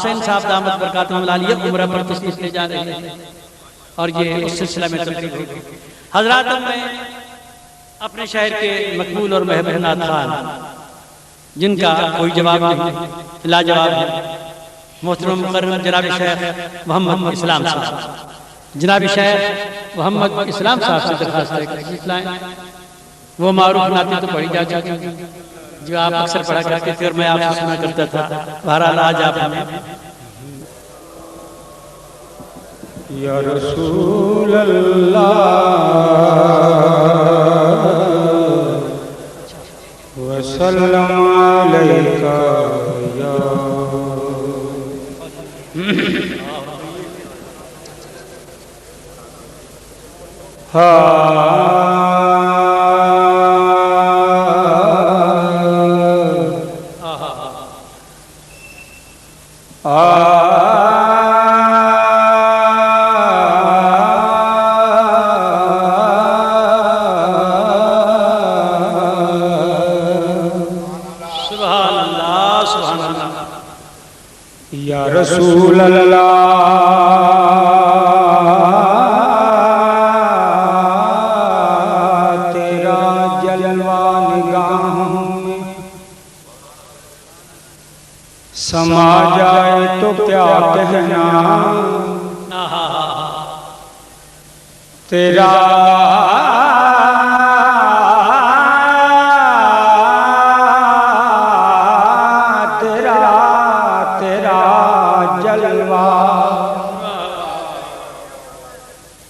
हुसैन साहब दामद बरकातुहुल आलिया उम्रा पर तशरीफ ले जा रहे हैं और ये उस सिलसिला में तकरीब होगी। हजरात, मैं अपने शहर के मकबूल और महबूब नाथ खान, जिनका कोई जवाब नहीं, लाजवाब है, मोहतरम मुकर्रम जनाब शेख मोहम्मद इस्लाम साहब, जनाब शेख मोहम्मद इस्लाम साहब से दरखास्त है कि लाएं। वो मारूफ नाते तो पढ़ी जा चुकी जो आप अक्सर पढ़ा करते थे और मैं आपसे सुना करता था। बहरहाल आज आप हमें या रसूल अल्लाह वसल्लम अलैका या या रसूल अल्लाह तेरा जलवा निगाहों में समा जाए तो क्या कहना, तेरा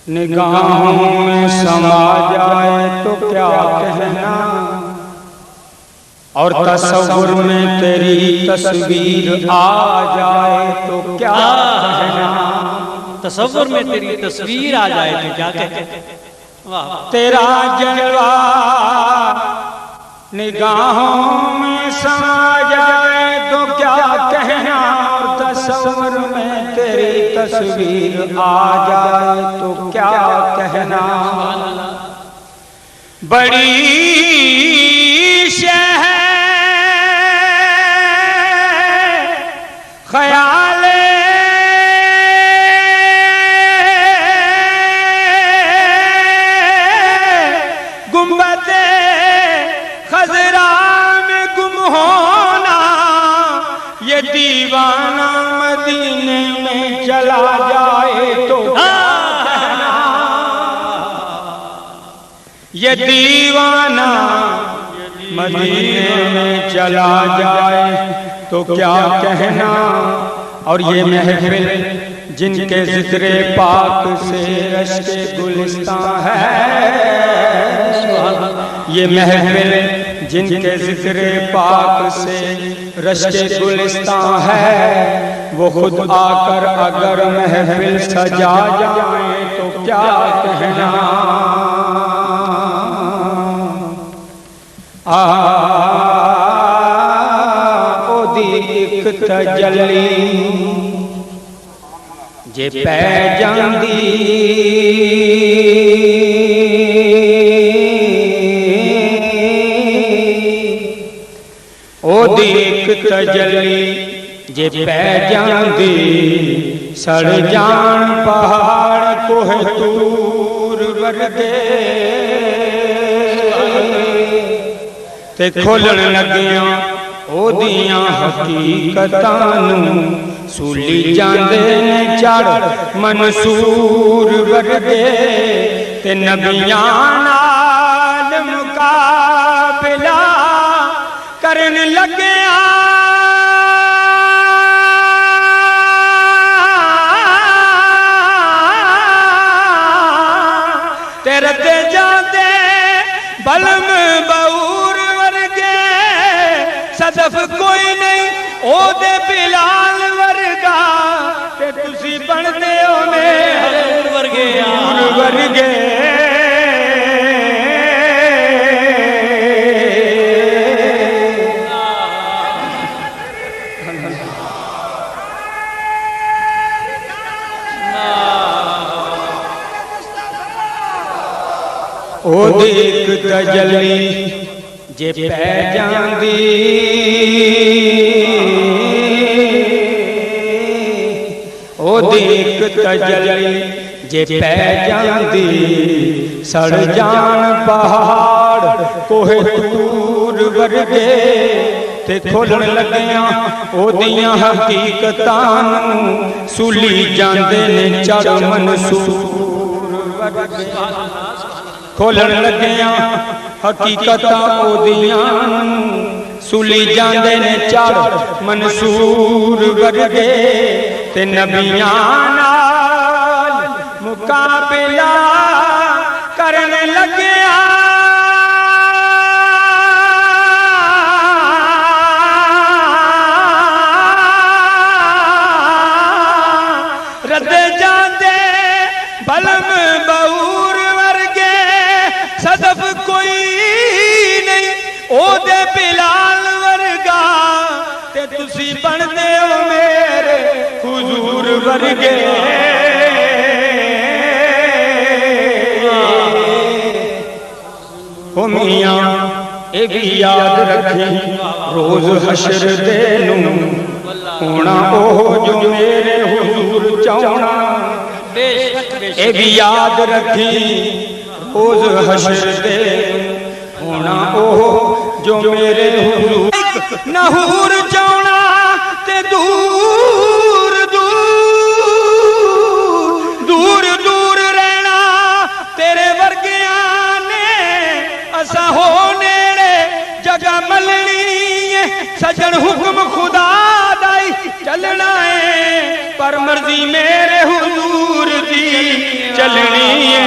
निगाहों में समा जाए तो क्या कहना, और तसव्वुर में तेरी तस्वीर आ जाए तो क्या कहना, तसव्वुर में तेरी तस्वीर आ जाए तो क्या कहना। तेरा जलवा निगाहों में समा जाए तो क्या कहना, और तसव्वुर में तेरी तस्वीर आ जाए तो क्या कहना। बड़ी शहर ख्याले गुंबदे खजरा में गुम होना, ये दीवाना मदीने में चला जाए तो क्या कहना, ये दीवाना मदीने में चला जाए तो क्या कहना। और ये महफिल जिनके जिक्र पाक से रश्के गुलिस्तां है, ये महफिल जिनके जिक्र पाक से रश्के गुलिस्तां है, वो खुद आकर अगर महफिल सजा जाए तो क्या कहना। ओदी एक तजल्ली जे पै जांदी, ओदी एक तजल्ली जे पै जांदी, सड़ जान पहाड़ कोह तूर वर्गे, ते खोलण लगियां ओदियां हकीकतां नूं, सूली जांदे ने चढ़ मंसूर वर्गे, ते नबियां नाल मुकाबला करन लगियां, तेरे ते जाते बलम बऊर वर्गे, सदफ कोई नहीं ओदे बिलाल वर्गा, ते तुसी बनदे हो मेरे वर्गे वर्गे। ओ देख तजल्ली जे पै जांदी, ओदी एक तजली जे पै जांदी सड़ जान पहाड़ कोहे तूर वर्गे ते खोलण लगिया ओदियां हकीकतां नूं सुली जांदे ने चढ़ मनसूर वर्गे खोलण लगिया हकीकतां ओदियां सुली जांदे ने चढ़ मनसूर वर्गे ते नबियां नाल मुकाबला करने लगिया रदे जांदे बलम बऊर वर्गे सदफ कोई नहीं ओदे बिलाल वर्गा ते तुसी बनदे हो मेरे हुजूर वर्गे ओ मियां ए भी याद रखी रोज हशर दे नूं होना ओ जो मेरे हुजूर चाहना ए भी याद रखी रोज हशर दे होना ओ जो मेरे हुजूर नहूर चाहना ते दूर दूर दूर दूर रहना तेरे वर्गिया ने असा हो नेड़े जगह मलनी है सजन हुक्म खुदा दाई चलना है पर मर्जी मेरे हुजूर दी चलनी है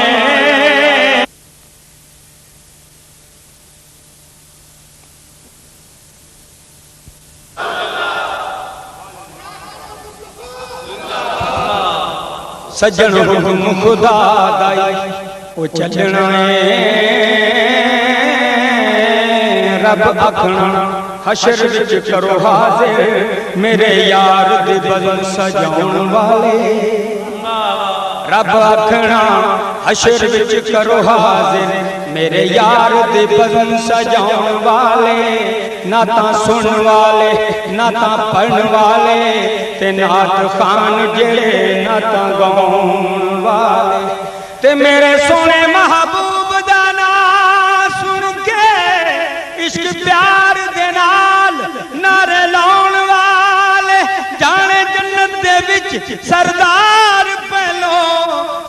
सजन हुक्म खुदा दाई ओ चलना है रब आखना हशर विच करो हाजिर मेरे यार दे बदन सजाउण वाले रब आखना हशर विच करो हाजिर मेरे यार दे बदन सजाउण वाले नाता सुन वाले नाता पढ़न वाले ते नात खान जेड़े नाता गाउण वाले ते मेरे सोने महबूब दा नाम सुन के इश्क प्यार दे नाल नारे लाउण वाले जाने जन्नत दे विच सरदार पहलो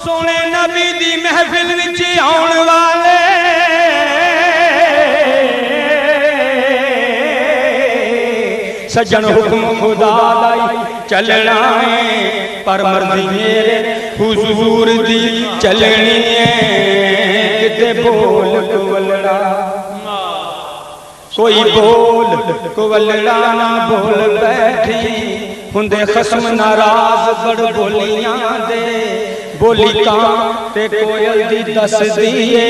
सोने नबी दी महफिल विच आउण वाले सजन हुक्म खुदा दाई चलना है पर मर्जी मेरे हुजूर दी चलनी है किते बोल कुवलड़ा कोई बोल कुवलड़ा ना बोल बैठी हुंदे खसम नाराज बड़ बोलियां दे बोली कां ते कोयल दी दस दिए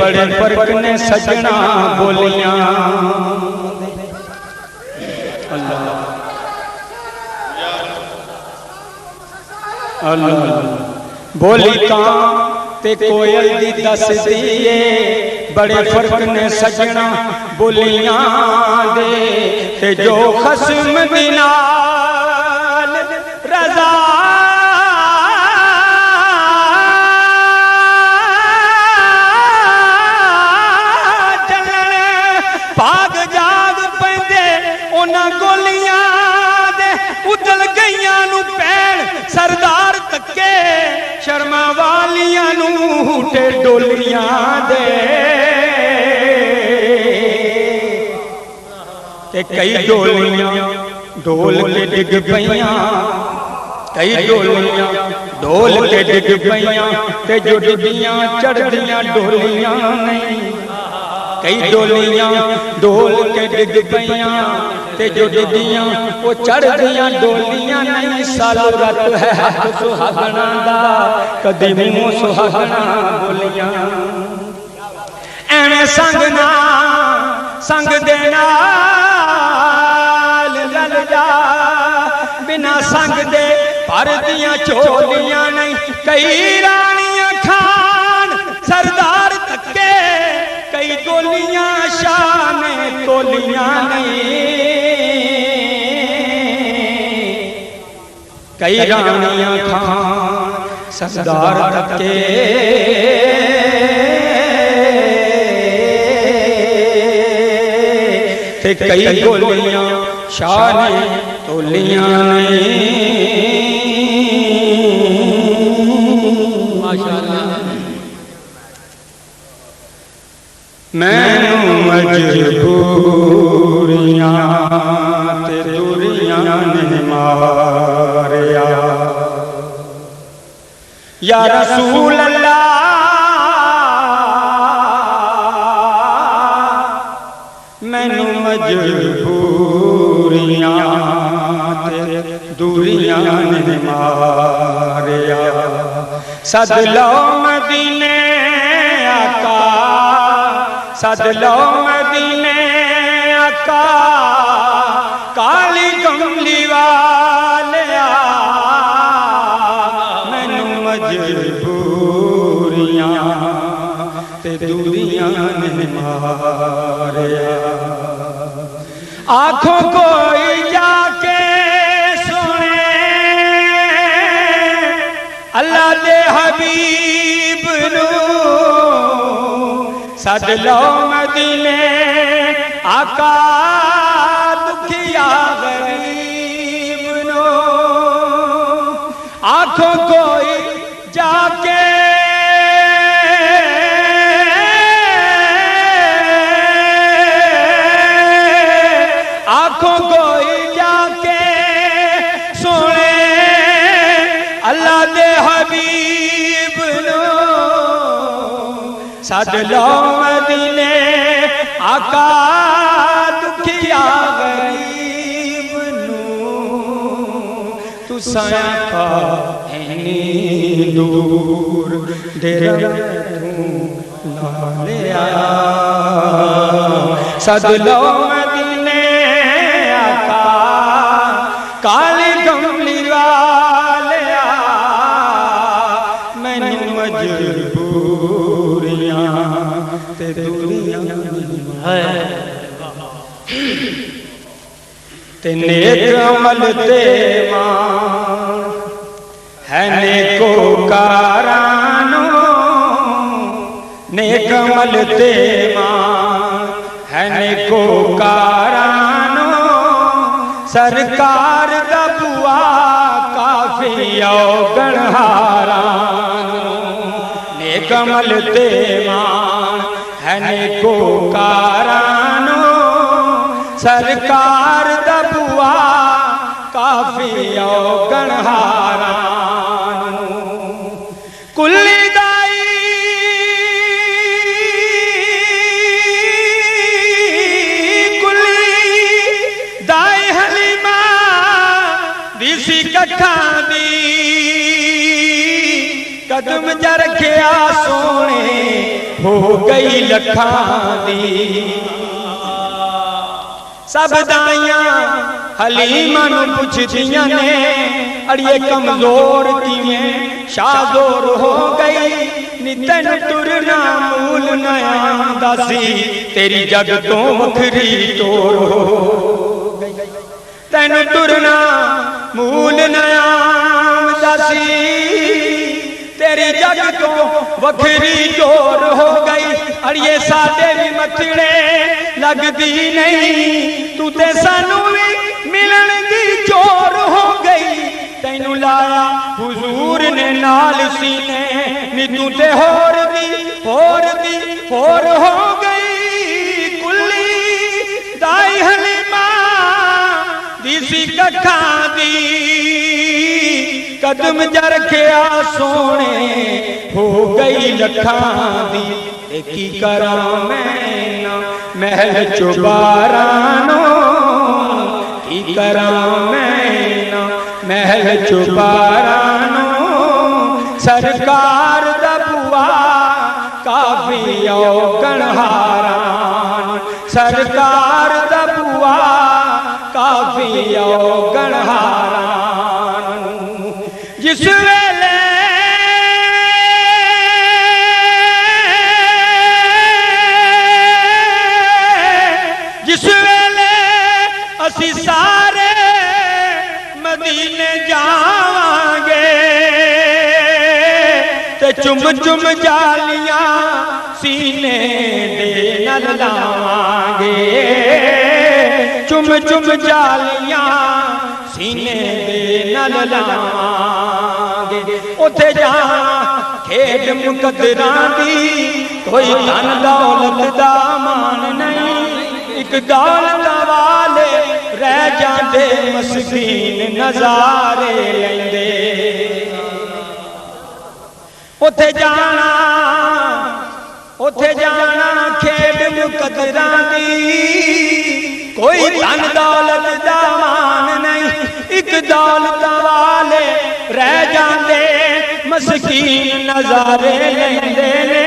बड़े फर्क ने सजना बोलियां अल्लाह अल्लाह बोली कां ते कोयल दी दस दिए बड़े फर्क ने सजना बोलियां दे ते जो खसम दी नाल रजा चलने भाग जाग पैंदे उन्हां गोलियां दे उदल गईयां नू पैण सरदार तके शर्मा वालियां नू ते डोलियां दे ते कई डोलियां डोल के डिग पईयां कई डोलियां डोल के डिग पईयां ते जो डिगियां चढ़दियां डोलियां नहीं कई डोलियां डोल के डिग पईयां ते जो डिगियां वो चढ़दियां डोलियां नहीं सालो रत है हाथ सुहागना दा कदी मुंह सुहागना बोलियां एवें संग दे नाल रल जा बिना संग दे पर दियां चोलियां नहीं कई रानियां खान सरदार तके कई गोलियां शान तोलियां नहीं कई रानियां खान सरदार तके, ते कई गोलियां शाह ने तोलियां नहीं। माशाअल्लाह। मैनू मजबूरियां ते दूरियां ने मारिया, या रसूल अल्लाह मैनू मजबूरियां ते दूरियां ने मारिया। सद लो मदीने आका, सद लो मदीने आका, काली कमली वालिया मैनू मजबूरियां ते दूरियां ने मारिया। आँखों कोई जाके सुने अल्लाह दे हबीब नू, सद लो मदीने आका दुखिया गरीब नो। आँखों कोई जाके आँखों कोई जाके सुने अल्लाह दे हबीब नो, सद लो मदीने आका दुखिया गरीब नू। तुसां आका ऐनी दूर डेरा तू ला लिया, सद लो मदीने आका काली कमली वालिया मैनू मजबूरियां ते दूरियां है। ते नेक अमल ते मान है नेको कारानो, नेक अमल ते मान है नेको कारानो। सरकार दा बुआ काफी गणहारानो, नेक अमल ते मान है नेको कारानो। सरकार दा बुआ काफी गणहारानो। कुल्ली दाई कुल्ली दाई हलीमा दिसी कट्ठां दी, कदम ज रखिया सोने हो गई लखां दी। सब दाइयां हलीमा नू पुछदियां ने अड़िए कमजोर किवें शाजोर हो गई, नी तैन तुरना मूल नया दासी तेरी जग तो वखरी तोर हो गई। तैन तुरना मूल नया दासी तेरी जग तो वखरी जोर हो गई। अड़िए साडे भी मथड़े लगदी नहीं, तू ते सानू भी मिलन दी चोर हो गई। तैनू लाया हुजूर ने नाल सीने, नी तू ते होर दी होर हो गई। कुल्ली दाई हलीमा दिसी कट्ठां दी, कदम ज रखिया सोने हो गई लखां दी। की करा मैं ना महल चुबारानो, की करा मैं ना महल चुबारानो। सरकार दा बुआ काफी गणहारान, सरकार दा बुआ काफी गणहारान। जिस वेले असी सारे मदीने जावा चुम चुम जालियां सीने दे नल लावांगे, चुम चुम जालियां सीने दे नल लावांगे। उथे जाना खेड मुकद्दरां दी, कोई धन दौलत दा मान नहीं, एक दौलत वाले रह जांदे मस्कीन नजारे लेंदे। उथे जाना खेड मुकद्दरां दी, कोई धन दौलत दा मान नहीं, एक दौलत वाले रह जांदे मस्कीन नजारे लेंदे ने।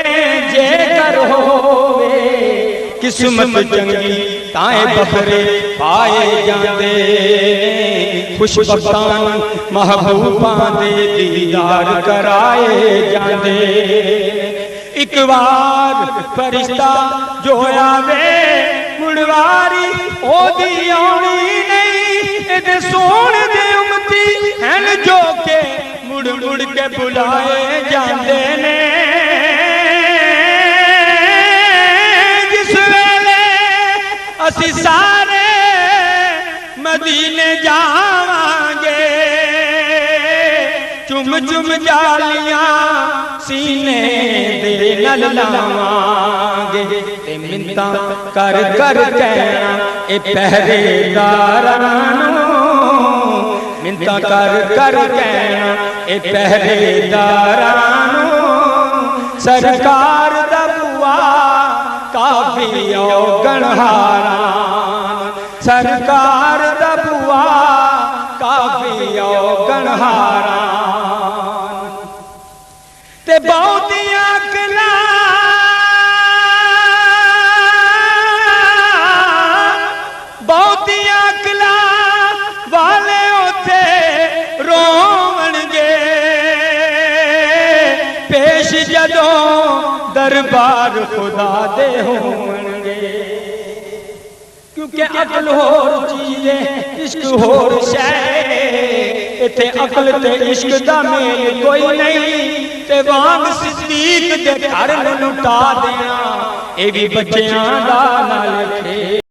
जेकर होवे किस्मत चंगी ताए बखरे पाए जांदे, खुशबख्तां महबूबां दे दीदार कराए जांदे। एक बार फरिश्ता जो आवे मुड़वारी ओदी आउणी नहीं, इहदे सोहणे दे उम्मती हैं जो के मुड़ मुड़ के बुलाए जांदे ने। जिस वेले असी सारे मदीने जावांगे, चुम चुम जालियां सीने दे नल लावांगे। ते मिन्नतां कर कर कहना ए पहरेदारां नूं, मिन्नतां कर कर कहना ए पहरेदारां नूं, सरकार दा बुआ काफी औगणहारा, सरकार दा बुआ काफी औगणहारा। ते बहुतियां अकलां वाले उथे रोवणगे, पेश जदों दरबार खुदा दे होवणगे। क्योंकि अकल होर चीज़ है, इश्क होर शै, इत्थे अकल ते इश्क दा मेल कोई नहीं। ते वांग सिद्दीक दे घर लुटा देना, ए भी बच्चियां दा नाल खे।